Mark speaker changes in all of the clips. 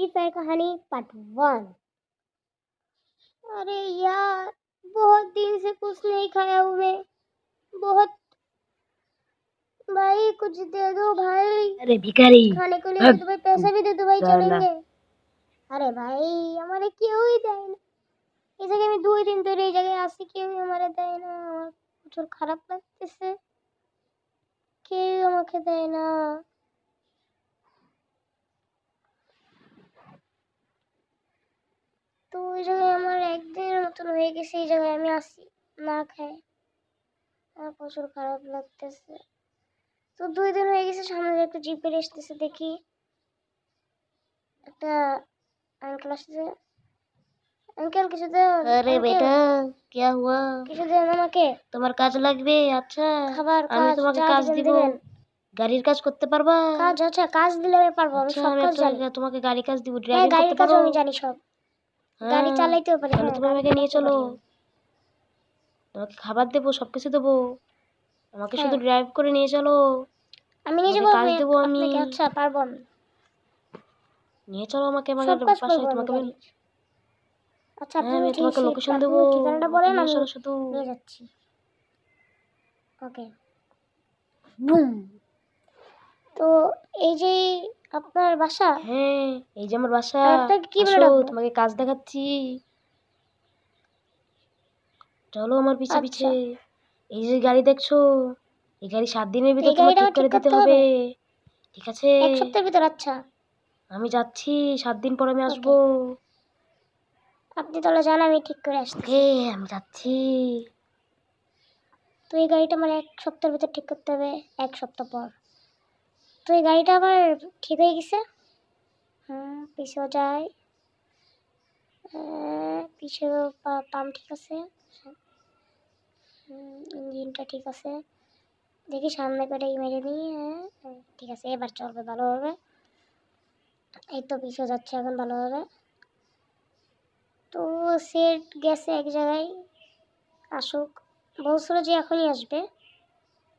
Speaker 1: Free fire कहानी part 1। अरे यार, बहुत दिन से कुछ नहीं खाया हूँ मैं। बहुत भाई, कुछ दे दो भाई।
Speaker 2: अरे भिखारी,
Speaker 1: खाने को लिए दे दो भाई, पैसे भी दे दो भाई,
Speaker 2: साला।
Speaker 1: चलेंगे। अरे भाई, हमारे क्यों ही দেয় না? এই জায়গায় আমি 2 দিন ধরে এই জায়গায় আসি, কেউ আমারে দেয় না। আমার প্রচুর খারাপ লাগতেছে, কেউ আমাকে দেয় না। তো ওই জায়গায় আমার একদিনের মতন হয়ে গেছে, এই জায়গায় আমি আসি না খাই। আমার প্রচুর খারাপ লাগতেছে। তো 2 দিন হয়ে গেছে, সামনে একটা জিপে আসতেছে, দেখি একটা আঙ্কেল আসতেছে। আঙ্কেল কিছু দেন।
Speaker 2: अरे बेटा, क्या हुआ?
Speaker 1: কিছু দেন আমাকে।
Speaker 2: তোমার কাজ লাগবে? আচ্ছা,
Speaker 1: খাবার,
Speaker 2: আমি
Speaker 1: কাজ
Speaker 2: তোমাকে
Speaker 1: যা
Speaker 2: কাজ
Speaker 1: দিবেন
Speaker 2: দিব।
Speaker 1: দিবেন।
Speaker 2: গাড়ির কাজ করতে পারবা?
Speaker 1: কাজ, আচ্ছা কাজ দিলে আমি পারবো, আমি
Speaker 2: আচ্ছা,
Speaker 1: সব
Speaker 2: আমি
Speaker 1: কাজ
Speaker 2: একটা
Speaker 1: জানি।
Speaker 2: তোমাকে গাড়ি কাজ দিব।
Speaker 1: হ্যাঁ,
Speaker 2: ড্রাইভিং করতে
Speaker 1: গাড়ির
Speaker 2: পারো?
Speaker 1: কাজও আমি জানি সব। গাড়ি
Speaker 2: হ্যাঁ,
Speaker 1: চালাইতেও পারি।
Speaker 2: তাহলে
Speaker 1: হ্যাঁ,
Speaker 2: তুমি
Speaker 1: গাড়ি
Speaker 2: আমাকে নিয়ে
Speaker 1: চালাইতেও
Speaker 2: চলো।
Speaker 1: পারি আমি।
Speaker 2: তোমাকে খাবার দেবো, সবকিছু দেবো। আমাকে
Speaker 1: হ্যাঁ,
Speaker 2: শুধু ড্রাইভ করে নিয়ে চলো।
Speaker 1: আমি নিয়ে
Speaker 2: তোমাকে
Speaker 1: যাবো
Speaker 2: কাজ দেবো আমি।
Speaker 1: আপনাকে। আচ্ছা, পারবো আমি।
Speaker 2: নিয়ে চলো আমাকে আমার
Speaker 1: সব কাজ
Speaker 2: বাসায়।
Speaker 1: করবো আমি
Speaker 2: তোমাকে আমি
Speaker 1: গাড়ির। আচ্ছা,
Speaker 2: হ্যাঁ, আমি তোমাকে লোকেশন
Speaker 1: আপনি
Speaker 2: দেবো।
Speaker 1: ঠিকানাটা
Speaker 2: আমাকে
Speaker 1: বলেন,
Speaker 2: নিয়ে
Speaker 1: আমি
Speaker 2: চলো শুধু।
Speaker 1: নিয়ে যাচ্ছি। ওকে, বুম। তো এই যে আপনার বাসা?
Speaker 2: হ্যাঁ, এই যে আমার বাসা।
Speaker 1: আমি আপনাকে কি বলে
Speaker 2: আসো,
Speaker 1: ডাকবো?
Speaker 2: তোমাকে কাজ দেখাচ্ছি। চলো আমার পিছে পিছে।
Speaker 1: আচ্ছা,
Speaker 2: এই যে গাড়ি দেখছো, এই গাড়ি 7 দিনের
Speaker 1: তো
Speaker 2: ভিতর
Speaker 1: এই
Speaker 2: তোমার
Speaker 1: গাড়িটা
Speaker 2: ঠিক
Speaker 1: আমার
Speaker 2: করে
Speaker 1: ঠিক
Speaker 2: দিতে
Speaker 1: করতে
Speaker 2: হবে।
Speaker 1: হবে
Speaker 2: ঠিক আছে?
Speaker 1: 1 সপ্তাহের ভিতর? আচ্ছা,
Speaker 2: আমি যাচ্ছি, 7 দিন পর আমি আসবো।
Speaker 1: ওকে। আপনি তাহলে যান, আমি ঠিক করে আসতেছি।
Speaker 2: ওকে, আমি যাচ্ছি।
Speaker 1: তো এই গাড়িটা আমার 1 সপ্তাহের ভিতর ঠিক করতে হবে, 1 সপ্তাহ পর। তো এই গাড়িটা আমার ঠিক হয়ে গেছে। পিছেও যায়, পিছেও পাম্প ঠিক আছে, ইঞ্জিনটা ঠিক আছে। দেখি সামনে করে মেরে নিই। ঠিক আছে, এবার চলবে ভালোভাবে। এই তো পিছিয়ে যাচ্ছে এখন ভালোভাবে। তো সেট গেছে এক জায়গায়, আসুক। বলছিল যে এখনই আসবে।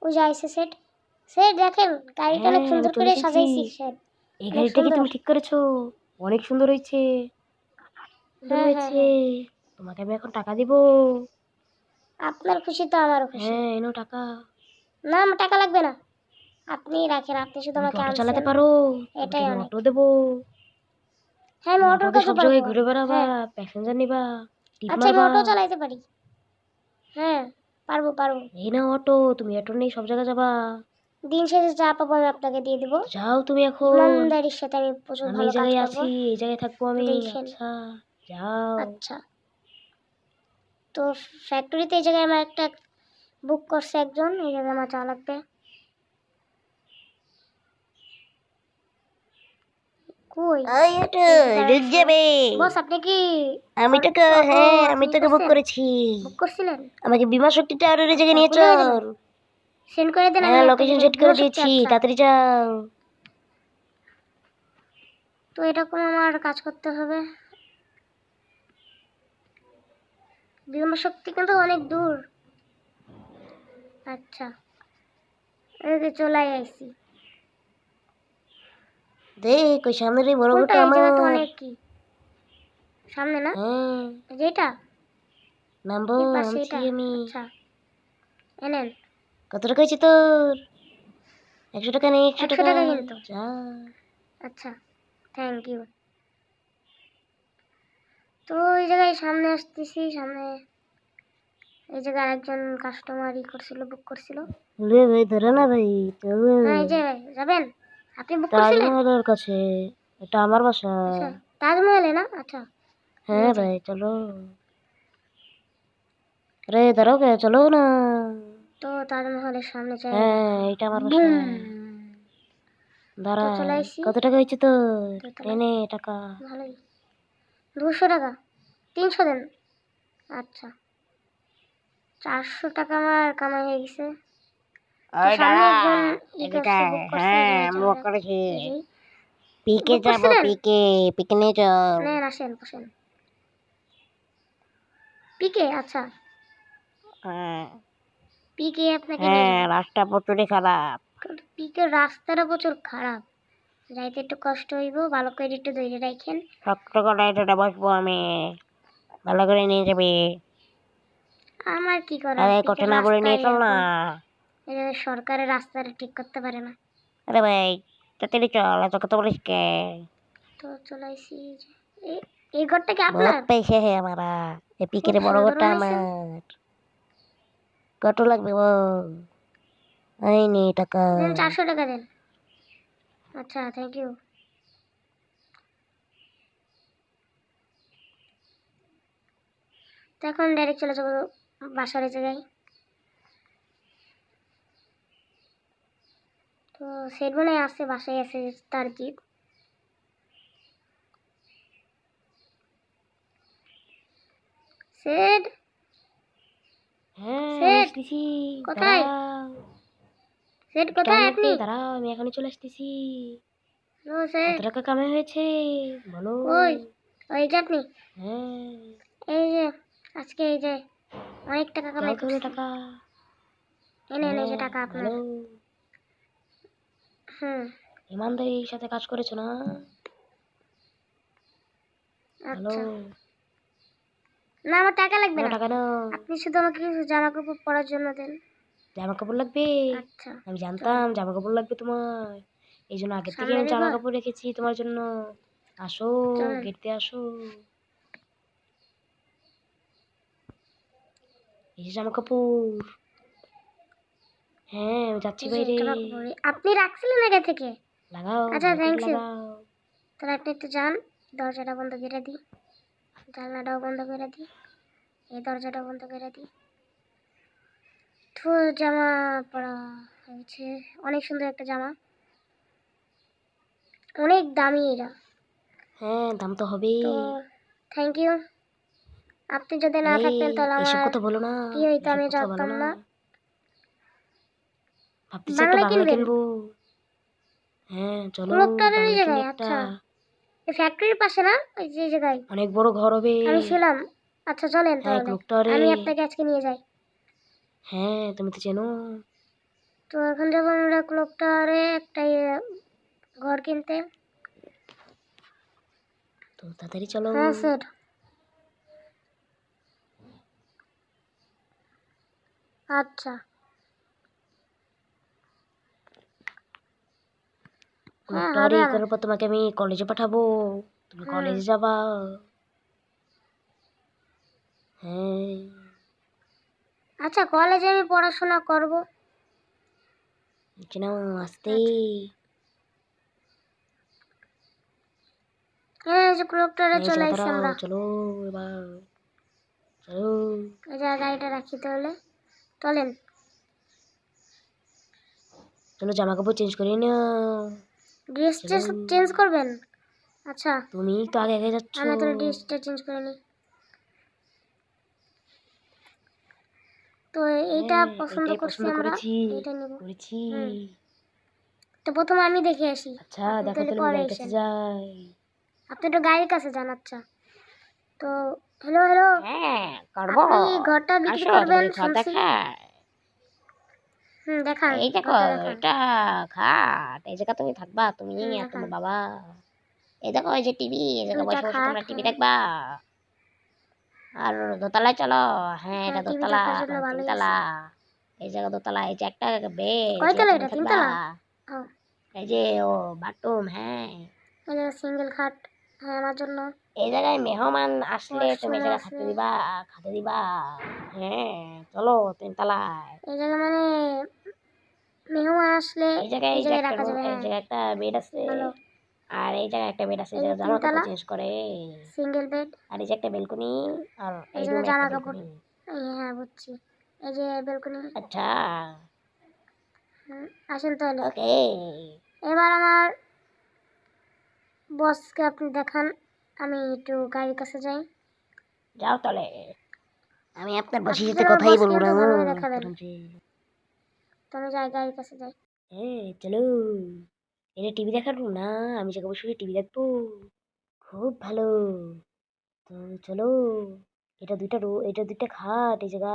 Speaker 1: ওই যে আইসে সেট। সেট দেখেন, গাড়িটা অনেক
Speaker 2: হ্যাঁ, আমি
Speaker 1: সুন্দর
Speaker 2: চলে
Speaker 1: করে
Speaker 2: এসেছি।
Speaker 1: সাজাইছি সেট।
Speaker 2: এই
Speaker 1: অনেক
Speaker 2: গাড়িটা কি
Speaker 1: সুন্দর।
Speaker 2: তুমি ঠিক করেছো? অনেক সুন্দর হয়েছে। সুন্দর
Speaker 1: হ্যাঁ হ্যাঁ
Speaker 2: হয়েছে।
Speaker 1: হ্যাঁ,
Speaker 2: তোমাকে আমি এখন টাকা দিব।
Speaker 1: আপনার খুশি তো আমারও খুশি।
Speaker 2: হ্যাঁ, এনো টাকা।
Speaker 1: না, আমার টাকা লাগবে না, আপনি রাখেন। আপনি শুধু
Speaker 2: তুমি কি
Speaker 1: আমাকে
Speaker 2: অটো চালাতে
Speaker 1: আনছেন,
Speaker 2: পারো? তোমাকে
Speaker 1: এটাই
Speaker 2: আমি
Speaker 1: অনেক।
Speaker 2: অটো দেবো।
Speaker 1: হ্যাঁ, আমি
Speaker 2: তুমি
Speaker 1: অটোর
Speaker 2: অটোতে
Speaker 1: কাজও
Speaker 2: সব
Speaker 1: পারবো।
Speaker 2: জায়গায় ঘুরে বেড়াবা,
Speaker 1: হ্যাঁ,
Speaker 2: প্যাসেঞ্জার নিবা, টিপ
Speaker 1: আচ্ছা, আমি
Speaker 2: মারবা।
Speaker 1: অটো চালাইতে পারি। হ্যাঁ, পারবো পারবো।
Speaker 2: এই না অটো, তুমি অটো নেই সব জায়গায় যাবা।
Speaker 1: দিন শেষে যা পাবো আমি আপনাকে দিয়ে দেবো।
Speaker 2: তো যাও তুমি এখন।
Speaker 1: ইমানদারির সাথে আমি প্রচুর
Speaker 2: আমি
Speaker 1: ভালো
Speaker 2: এই
Speaker 1: কাজ
Speaker 2: জায়গায়
Speaker 1: করবো,
Speaker 2: আছি, এই জায়গায় থাকবো আমি।
Speaker 1: দেখেন।
Speaker 2: আচ্ছা, যাও।
Speaker 1: আচ্ছা, তো ফ্যাক্টরিতে এই জায়গায় আমার একটা বুক করছে একজন, এই জায়গায় আমার চা লাগবে। কই?
Speaker 2: এই এটা
Speaker 1: এই যে
Speaker 2: রুক
Speaker 1: দাঁড়াচ্ছে।
Speaker 2: যাবে।
Speaker 1: বস, আপনি কি
Speaker 2: আমি টাকা,
Speaker 1: অটো
Speaker 2: হ্যাঁ, আমি
Speaker 1: আপনি
Speaker 2: টাকা বুক
Speaker 1: করছেন?
Speaker 2: করেছি।
Speaker 1: বুক করছিলেন?
Speaker 2: আমাকে বিমা শক্তিটা আরো
Speaker 1: আচ্ছা,
Speaker 2: জায়গায় নিয়ে
Speaker 1: কোথায় যাবেন?
Speaker 2: চল।
Speaker 1: সেন্ড করে দেন, আমি
Speaker 2: হ্যাঁ,
Speaker 1: আপনাকে
Speaker 2: লোকেশন সেট করে
Speaker 1: বিমা শক্তি।
Speaker 2: দিয়েছি,
Speaker 1: আচ্ছা,
Speaker 2: তাড়াতাড়ি যাও।
Speaker 1: তো এরকম আমার কাজ করতে হবে। বিমা শক্তি কিন্তু অনেক দূর। আচ্ছা, এই যে চলে আইছি।
Speaker 2: দেখ ওই সামনের এই বড়
Speaker 1: কোনটা?
Speaker 2: ঘরটা
Speaker 1: এই জায়গা তো
Speaker 2: আমার।
Speaker 1: অনেক কি সামনে না?
Speaker 2: হ্যাঁ,
Speaker 1: এই যে এটা,
Speaker 2: নামবো।
Speaker 1: এই পাশে
Speaker 2: নামছি
Speaker 1: এটা।
Speaker 2: আমি।
Speaker 1: আচ্ছা, এনেন।
Speaker 2: কত টাকা হয়েছে তোর? 100 টাকা নেই, 100
Speaker 1: 100
Speaker 2: টাকা।
Speaker 1: টাকা কিন্তু।
Speaker 2: যা।
Speaker 1: আচ্ছা, থ্যাংক ইউ। তো এই জায়গায় সামনে আসতেছি, সামনে এই জায়গায় আরেকজন কাস্টমার করছিল, বুক করছিল।
Speaker 2: রে ভাই, ধরো না ভাই, চলো।
Speaker 1: হ্যাঁ, এই যে যাবেন, আপনি বুক করছিলেন?
Speaker 2: তাজমহলের কাছে। এটা আমার বাসা।
Speaker 1: আচ্ছা, তাজমহলে না? আচ্ছা,
Speaker 2: হ্যাঁ
Speaker 1: নিয়ে যাই।
Speaker 2: ভাই, চলো। রে দাঁড়াও কে, চলো না।
Speaker 1: তো তাজমহলের সামনে যাই।
Speaker 2: হ্যাঁ, এটা আমার বাসা।
Speaker 1: বুম। তো
Speaker 2: দাঁড়া।
Speaker 1: চলে আসছি।
Speaker 2: কত টাকা হয়েছে তোর?
Speaker 1: দোতলায়।
Speaker 2: এনে টাকা।
Speaker 1: ভালোই। 200 টাকা। 300 দেন। আচ্ছা, 400 টাকা আমার কামাই হয়ে গেছে। তো
Speaker 2: ওই
Speaker 1: সামনে
Speaker 2: দাঁড়া,
Speaker 1: একজন
Speaker 2: এদিকে।
Speaker 1: বুক করছে, এই
Speaker 2: হ্যাঁ,
Speaker 1: জায়গায়
Speaker 2: আমি
Speaker 1: চলে
Speaker 2: বুক
Speaker 1: যান।
Speaker 2: করেছি।
Speaker 1: এই যে
Speaker 2: পিকে
Speaker 1: বুক
Speaker 2: যাবো,
Speaker 1: করছিলেন?
Speaker 2: পিকে। পিকে নিয়ে চল।
Speaker 1: নেন, আসেন, বসেন। পিকে? আচ্ছা,
Speaker 2: হ্যাঁ।
Speaker 1: পিকে আপনাকে নিয়ে
Speaker 2: হ্যাঁ,
Speaker 1: যাবো।
Speaker 2: রাস্তা প্রচুরই খারাপ।
Speaker 1: কিন্তু পিকের রাস্তাটা প্রচুর খারাপ। যাইতে একটু কষ্ট হইব, ভালো করে একটু ধরে রাখেন।
Speaker 2: শক্ত করে এটা বসবো আমি, ভালো করে নিয়ে যাবে।
Speaker 1: আমার কি করার,
Speaker 2: আরে
Speaker 1: এটার
Speaker 2: কষ্ট না করে
Speaker 1: রাস্তা
Speaker 2: নিয়ে চল না।
Speaker 1: এরকম। এটা সরকারের রাস্তাটা ঠিক করতে পারে না।
Speaker 2: আরে ভাই তাড়াতাড়ি চল, এত কথা বলিস কে?
Speaker 1: তো চলাইছি যে। এই ঘরটা কি আপনার?
Speaker 2: বহুত পয়সা হে আমারা, এই
Speaker 1: খুব
Speaker 2: পিকের বড়
Speaker 1: সুন্দর
Speaker 2: ঘরটা
Speaker 1: বানাইছেন।
Speaker 2: আমার। কত লাগবে বল? এই নে টাকা।
Speaker 1: দেন 400 টাকা দেন। আচ্ছা, থ্যাংক ইউ। তো এখন ডাইরেক্ট চলে যাবো বাসার এই জায়গায়। তো সেট মনে হয় আসছে, বাসায় আছে তার জিপ। সেট
Speaker 2: হ্যাঁ আমি
Speaker 1: সেট
Speaker 2: আসতেছি,
Speaker 1: কোথায়?
Speaker 2: দাঁড়াও।
Speaker 1: সেট
Speaker 2: টাইম
Speaker 1: কোথায়
Speaker 2: লাগবে,
Speaker 1: আপনি?
Speaker 2: দাঁড়াও আমি এখনই চলে আসতেছি।
Speaker 1: ও
Speaker 2: কত
Speaker 1: সেট,
Speaker 2: টাকা কামাই হয়েছে বলো?
Speaker 1: কই? ওই যে আপনি,
Speaker 2: হ্যাঁ
Speaker 1: এই যে আজকে এই যে অনেক টাকা
Speaker 2: দাও
Speaker 1: কামাই
Speaker 2: তাহলে
Speaker 1: করছি।
Speaker 2: টাকা।
Speaker 1: এনে এনে, যে
Speaker 2: হ্যাঁ
Speaker 1: টাকা আপনার।
Speaker 2: ভালো,
Speaker 1: হুম।
Speaker 2: ইমানদারির সাথে কাজ করেছো না? ভালো।
Speaker 1: আচ্ছা, না আমার টাকা লাগবে
Speaker 2: নাও
Speaker 1: না,
Speaker 2: টাকা নাও।
Speaker 1: আপনি শুধু আমাকে কিছু জামা কাপড় পরার জন্য দেন।
Speaker 2: জামা কাপড় লাগবে?
Speaker 1: আচ্ছা,
Speaker 2: আমি
Speaker 1: চলেন।
Speaker 2: জানতাম জামা কাপড় লাগবে তোমার, এই জন্য আগের থেকে আমি
Speaker 1: সামনেরই
Speaker 2: জামা
Speaker 1: ঘর,
Speaker 2: কাপড় রেখেছি তোমার জন্য। আসো,
Speaker 1: চলেন।
Speaker 2: গেটে আসো। এই যে জামা কাপড়। হ্যাঁ আমি যাচ্ছি
Speaker 1: এই যে
Speaker 2: বাইরে।
Speaker 1: জামা কাপড় আপনি রাখছিলেন আগে থেকে।
Speaker 2: লাগাও,
Speaker 1: আচ্ছা,
Speaker 2: ভালো করে
Speaker 1: থ্যাংক ইউ।
Speaker 2: লাগাও।
Speaker 1: তাহলে আপনি একটু যান, দরজাটা বন্ধ করে দিই, জানলাটাও বন্ধ করে দিই, এই দরজাটাও বন্ধ করে দিই। তো জামা পরা হয়েছে, অনেক সুন্দর একটা জামা, অনেক দামি এটা।
Speaker 2: হ্যাঁ দাম তো হবেই।
Speaker 1: তো থ্যাংক ইউ। আপনি যদি না
Speaker 2: আরে
Speaker 1: থাকতেন তাহলে
Speaker 2: এইসব
Speaker 1: আমার
Speaker 2: কথা বলো না,
Speaker 1: কি হইতো
Speaker 2: এইসব
Speaker 1: আমি
Speaker 2: কথা বলো
Speaker 1: জানতাম
Speaker 2: না।
Speaker 1: না।
Speaker 2: ভাবতেছি একটা
Speaker 1: বাংলায়
Speaker 2: বাংলা
Speaker 1: কিনবেন?
Speaker 2: কিনবো। হ্যাঁ চলো,
Speaker 1: ক্লকটারের
Speaker 2: বাংলা কিনি
Speaker 1: জায়গায়?
Speaker 2: একটা।
Speaker 1: আচ্ছা, এই ফ্যাক্টরির পাশে না, ওই যে জায়গায়
Speaker 2: অনেক বড় ঘর হবে।
Speaker 1: আমি ছিলাম। আচ্ছা চলেন
Speaker 2: হ্যাঁ
Speaker 1: তাহলে,
Speaker 2: ক্লকটারে।
Speaker 1: আমি আপনাকে আজকে নিয়ে যাই।
Speaker 2: হ্যাঁ তুমি তো চেনো।
Speaker 1: তো এখন যাবো আমরা ক্লকটারে একটা ঘর কিনতে।
Speaker 2: তো তাড়াতাড়ি চলো।
Speaker 1: হ্যাঁ স্যার। আচ্ছা, হ্যাঁ
Speaker 2: ক্লকটারে
Speaker 1: হবে আমার।
Speaker 2: করার পর তোমাকে আমি কলেজে পাঠাবো, তুমি
Speaker 1: হুম।
Speaker 2: কলেজে যাবা। হ্যাঁ
Speaker 1: আচ্ছা, কলেজে আমি পড়াশোনা করব।
Speaker 2: চেনো আসতে।
Speaker 1: আচ্ছা, হ্যাঁ এই যে ক্লকটারে
Speaker 2: হ্যাঁ
Speaker 1: চলে
Speaker 2: চালা
Speaker 1: আসছি
Speaker 2: দাঁড়াও,
Speaker 1: আমরা।
Speaker 2: চলো এবার, চলো।
Speaker 1: এই যে গাড়িটা রাখি তাহলে, চলেন।
Speaker 2: চলো জামা কাপড় চেঞ্জ করে নাও।
Speaker 1: ড্রেস
Speaker 2: চলো,
Speaker 1: চেঞ্জ করবেন? আচ্ছা,
Speaker 2: তুমি তো আগে আগে যাচ্ছ।
Speaker 1: আমি তাহলে ড্রেসটা চেঞ্জ করে নিই। তো এইটা
Speaker 2: হ্যাঁ
Speaker 1: পছন্দ
Speaker 2: এটাই
Speaker 1: করছি
Speaker 2: পছন্দ
Speaker 1: আমরা,
Speaker 2: করেছি,
Speaker 1: এইটা নিব।
Speaker 2: করেছি।
Speaker 1: হুম। তো প্রথমে আমি দেখে আসি,
Speaker 2: আচ্ছা
Speaker 1: আপনি
Speaker 2: দেখো
Speaker 1: তাহলে
Speaker 2: তাহলে আমি
Speaker 1: পরে
Speaker 2: গাড়ির কাছে
Speaker 1: আসেন।
Speaker 2: যাই।
Speaker 1: আপনি একটু গাড়ির কাছে যান। আচ্ছা, তো হ্যালো হ্যালো,
Speaker 2: হ্যাঁ করবো,
Speaker 1: আপনি ঘরটা বিক্রি
Speaker 2: আসো
Speaker 1: করবেন
Speaker 2: তোমাকে ঘর
Speaker 1: শুনছি।
Speaker 2: দেখায়।
Speaker 1: হুম, দেখান,
Speaker 2: এই দেখো,
Speaker 1: ঘরটা দেখান।
Speaker 2: এটা খাট, এই জায়গা তুমি থাকবা, তুমি
Speaker 1: হুম,
Speaker 2: আর
Speaker 1: দেখান।
Speaker 2: তোমার বাবা। এই দেখো এই যে টিভি, এই জায়গায়
Speaker 1: দুইটা
Speaker 2: বসে বসে
Speaker 1: খাট,
Speaker 2: তোমরা টিভি
Speaker 1: হ্যাঁ।
Speaker 2: দেখবা। আর দোতলায় চলো। হ্যাঁ
Speaker 1: হ্যাঁ,
Speaker 2: এটা
Speaker 1: টিভি
Speaker 2: দোতলা,
Speaker 1: দেখার জন্য
Speaker 2: মানে
Speaker 1: ভালোই
Speaker 2: তিনতলা।
Speaker 1: আছে।
Speaker 2: এই জায়গা দোতলা, এই যে একটা বেড, এই জায়গা
Speaker 1: কয়তলা
Speaker 2: তুমি
Speaker 1: এটা,
Speaker 2: থাকবা।
Speaker 1: তিনতলা? ও,
Speaker 2: এই যে ও বাথরুম, হ্যাঁ।
Speaker 1: এই যে সিঙ্গেল খাট, হ্যাঁ আমার জন্য।
Speaker 2: এই জায়গায় মেহমান আসলে তুমি এই
Speaker 1: ওয়াশরুমও
Speaker 2: জায়গায়
Speaker 1: আছে।
Speaker 2: থাকতে দিবা, খেতে দিবা। হ্যাঁ চলো তিনতলায়।
Speaker 1: এই জায়গায় মানে মেহমান আসলে
Speaker 2: এই জায়গায়
Speaker 1: এই
Speaker 2: এই যে
Speaker 1: জায়গায়
Speaker 2: একটা
Speaker 1: রাখা
Speaker 2: রুম,
Speaker 1: যাবে,
Speaker 2: এই
Speaker 1: হ্যাঁ।
Speaker 2: জায়গায় একটা বেড আছে।
Speaker 1: ভালো।
Speaker 2: আর এই জায়গায় একটা বেড আছে, এই
Speaker 1: এই যে
Speaker 2: জায়গায় জামা কাপড়
Speaker 1: তিনতলা,
Speaker 2: চেঞ্জ করে।
Speaker 1: সিঙ্গেল বেড,
Speaker 2: আর এই যে একটা বেলকনি, আর
Speaker 1: এই
Speaker 2: এই
Speaker 1: জায়গায়
Speaker 2: রুমে একটা
Speaker 1: জামা কাপড়।
Speaker 2: বেলকনি।
Speaker 1: হ্যাঁ বুঝছি, এই যে বেলকনি।
Speaker 2: আচ্ছা
Speaker 1: আসেন তাহলে,
Speaker 2: ওকে।
Speaker 1: এবার আমার বসকে আপনি দেখান, আমি একটু গাড়ির কাছে যাই।
Speaker 2: যাও তাহলে, আমি আপনার
Speaker 1: আপনি
Speaker 2: বসির
Speaker 1: তো
Speaker 2: সাথে
Speaker 1: আমার
Speaker 2: কথাই
Speaker 1: বসকে
Speaker 2: বলবো না।
Speaker 1: কিন্তু ভালোই দেখাবেন।
Speaker 2: কারণ যে
Speaker 1: তো আমি যাই গাড়ির কাছে যাই।
Speaker 2: হ্যাঁ চলো, এটা টিভি দেখার room না, আমি জায়গা বসে টিভি দেখবো, খুব ভালো। তো চলো, এটা দুইটা খাট, এই জায়গা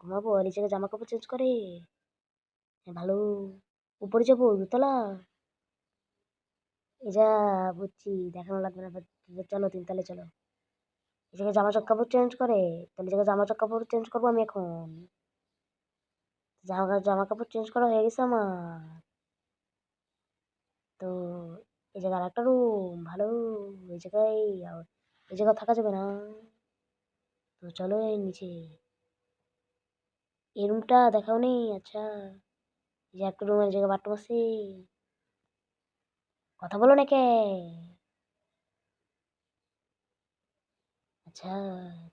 Speaker 2: ঘুমাবো, আর এই জায়গা জামা কাপড় চেঞ্জ করে। হ্যাঁ, ভালো। উপরে যাবো দোতলা। এটা বুঝছি, দেখানো লাগবে না, চলো তিনতলায় চলো। এই জায়গায় জামা কাপড় চেঞ্জ করে, তাহলে জায়গায় জামা কাপড় চেঞ্জ করবো আমি এখন। জামা কাপড় চেঞ্জ করা হয়ে গেছে আমার। তো এই জায়গায় আরেকটা রুম ভালো, এই জায়গায় এই জায়গায় থাকা যাবে না। তো চলো এই নিচে, এই রুমটা দেখাও নেই। আচ্ছা, এই যে একটা রুমের জায়গায় বাথরুম আছে। কথা বলো না কে? আচ্ছা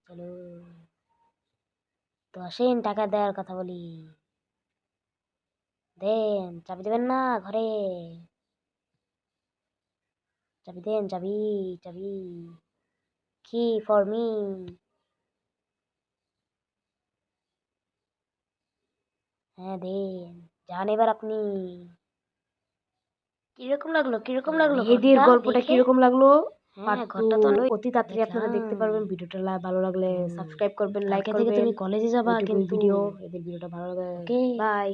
Speaker 2: চলো, তো আসেন টাকা দেওয়ার কথা বলি। দেন, চাবি দেবেন না ঘরে? চাবি দেন, চাবি, চাবি। কি ফর মি? হ্যাঁ দেন, যান এবার আপনি।
Speaker 1: কিরকম লাগলো, কিরকম
Speaker 2: তো
Speaker 1: লাগলো
Speaker 2: মেহেদির
Speaker 1: ঘরটা
Speaker 2: গল্পটা
Speaker 1: দেখে?
Speaker 2: কিরকম লাগলো?
Speaker 1: হ্যাঁ,
Speaker 2: পার্ট টু
Speaker 1: ঘরটা তো অনেক
Speaker 2: অতি তাড়াতাড়ি আপনারা দেখতে
Speaker 1: দেখলাম।
Speaker 2: পারবেন। ভিডিওটা ভালো লাগলে
Speaker 1: তো
Speaker 2: সাবস্ক্রাইব করবেন, লাইক
Speaker 1: কালকে থেকে
Speaker 2: করবেন।
Speaker 1: তুমি কলেজে যাবা
Speaker 2: এইটুকুই
Speaker 1: কিন্তু।
Speaker 2: ভিডিও, এদের ভিডিওটা ভালো লাগলে
Speaker 1: ওকে।
Speaker 2: বাই।